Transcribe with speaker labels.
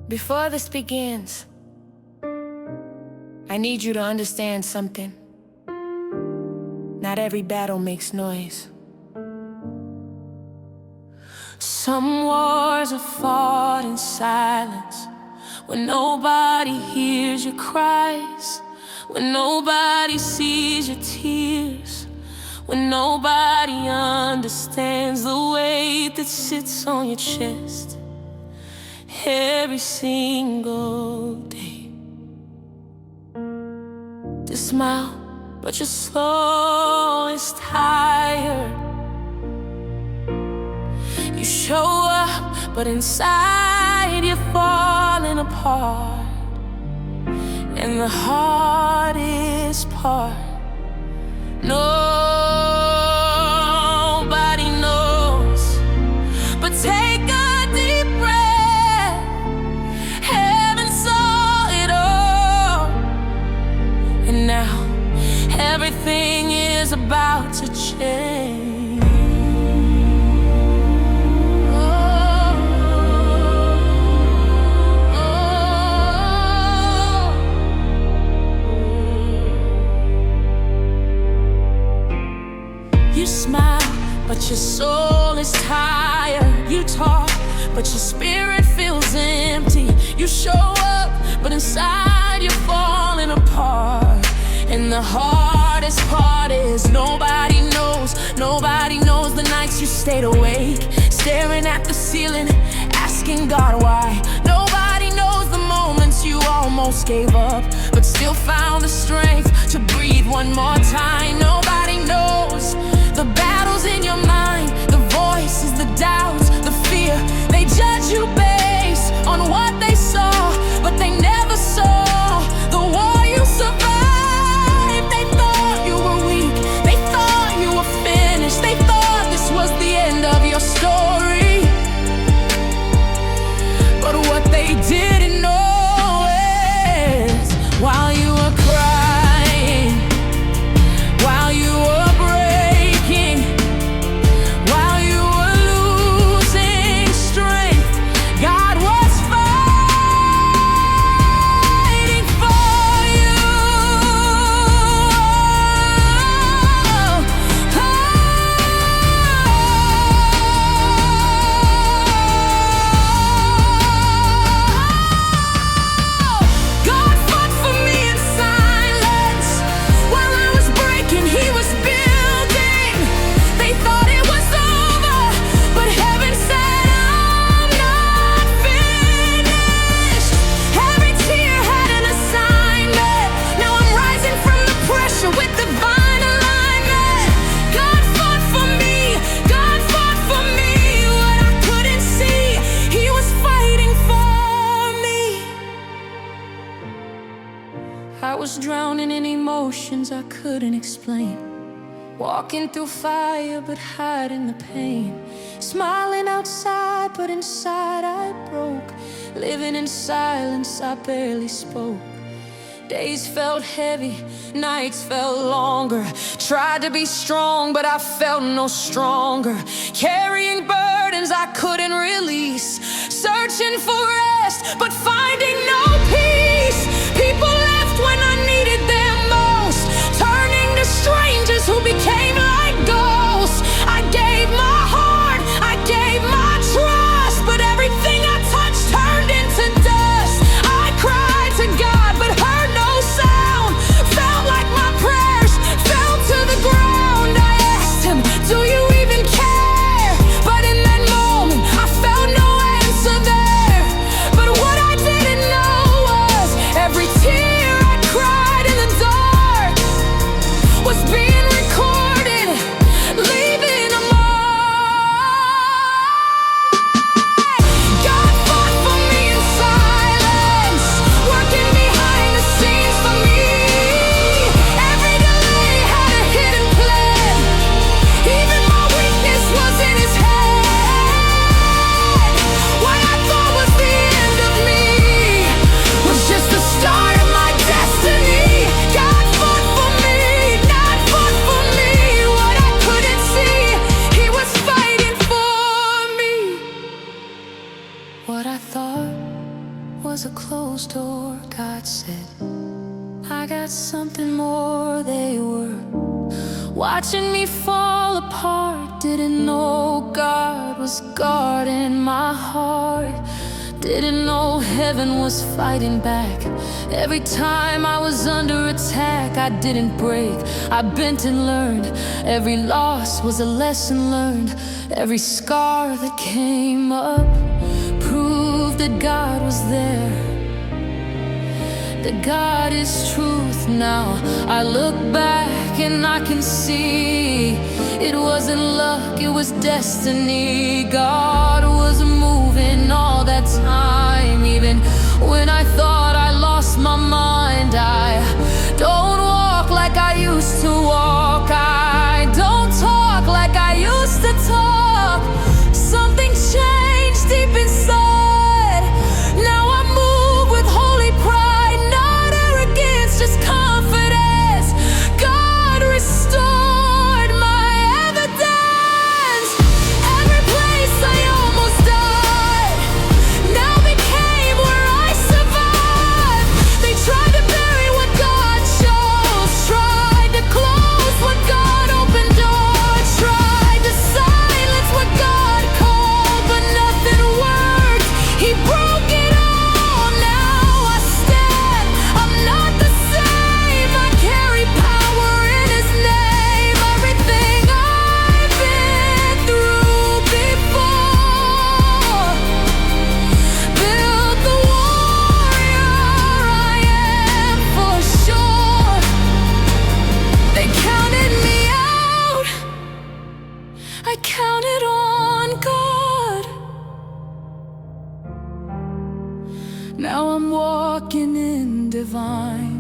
Speaker 1: Before this begins, I need you to understand something. Not every battle makes noise. Some wars are fought in silence, when nobody hears your cries, when nobody sees your tears, when nobody understands the weight that sits on your chest every single day. Dismount, but your soul is tired. You show up, but inside you're falling apart, and the hardest part, nobody knows. But take a deep breath. Heaven saw it all, and now everything is about to change. You smile, but your soul is tired. You talk, but your spirit feels empty. You show up, but inside you're falling apart. And the hardest part is nobody knows the nights you stayed awake, staring at the ceiling, asking God why. Nobody knows the moments you almost gave up, but still found the strength to breathe one more time. Nobody knows the battles in your mind, the voices, the doubts, the fear. They judge you based on what they saw, but they never saw the war you survived. They thought you were weak, they thought you were finished, they thought this was the end of your story. But what they didn't know is, while you were crying, while you were I was drowning in emotions I couldn't explain, walking through fire but hiding the pain, smiling outside but inside I broke, living in silence I barely spoke. Days felt heavy, nights felt longer. Tried to be strong but I felt no stronger, carrying burdens I couldn't release, searching for rest but finding no peace. People left when I needed them most, turning to strangers who became like ghosts. I gave my heart, I gave my trust, but everything I touched turned into dust. I cried to God but heard no sound, felt like my prayers fell to the ground. I asked him, do you even care? But in that moment I felt no answer there. But what I didn't know was every tear I cried in the dark was being recorded, leaving a mark. God fought for me in silence, working behind the scenes for me. Every delay had a hidden plan, even my weakness was in his head. What I thought was the end of me was just the start of my destiny. God fought for me, not fought for me. What I couldn't see, he was fighting for me. What I thought was a closed door, God said, I got something more. They were watching me fall apart. Didn't know God was guarding my heart. Didn't know heaven was fighting back. Every time I was under attack, I didn't break, I bent and learned. Every loss was a lesson learned. Every scar that came up proved that God was there, that God is truth. Now I look back and I can see it wasn't luck, it was destiny. God was moving all that time. Even when I thought I lost my mind, I don't walk like I used to walk. I don't talk like I used to talk. Something changed deep inside. Now I move with holy pride, not arrogance, just confidence. God restored my evidence. Every place I almost died now became where I survived. They tried to bury what God chose, tried to close what God opened doors, tried to silence what God called, but nothing worked. He broke it all. Now I stand, I'm not the same. I carry power in His name. Everything I've been through before built the warrior I am for sure. They counted me out, I counted on God. Now I'm walking in divine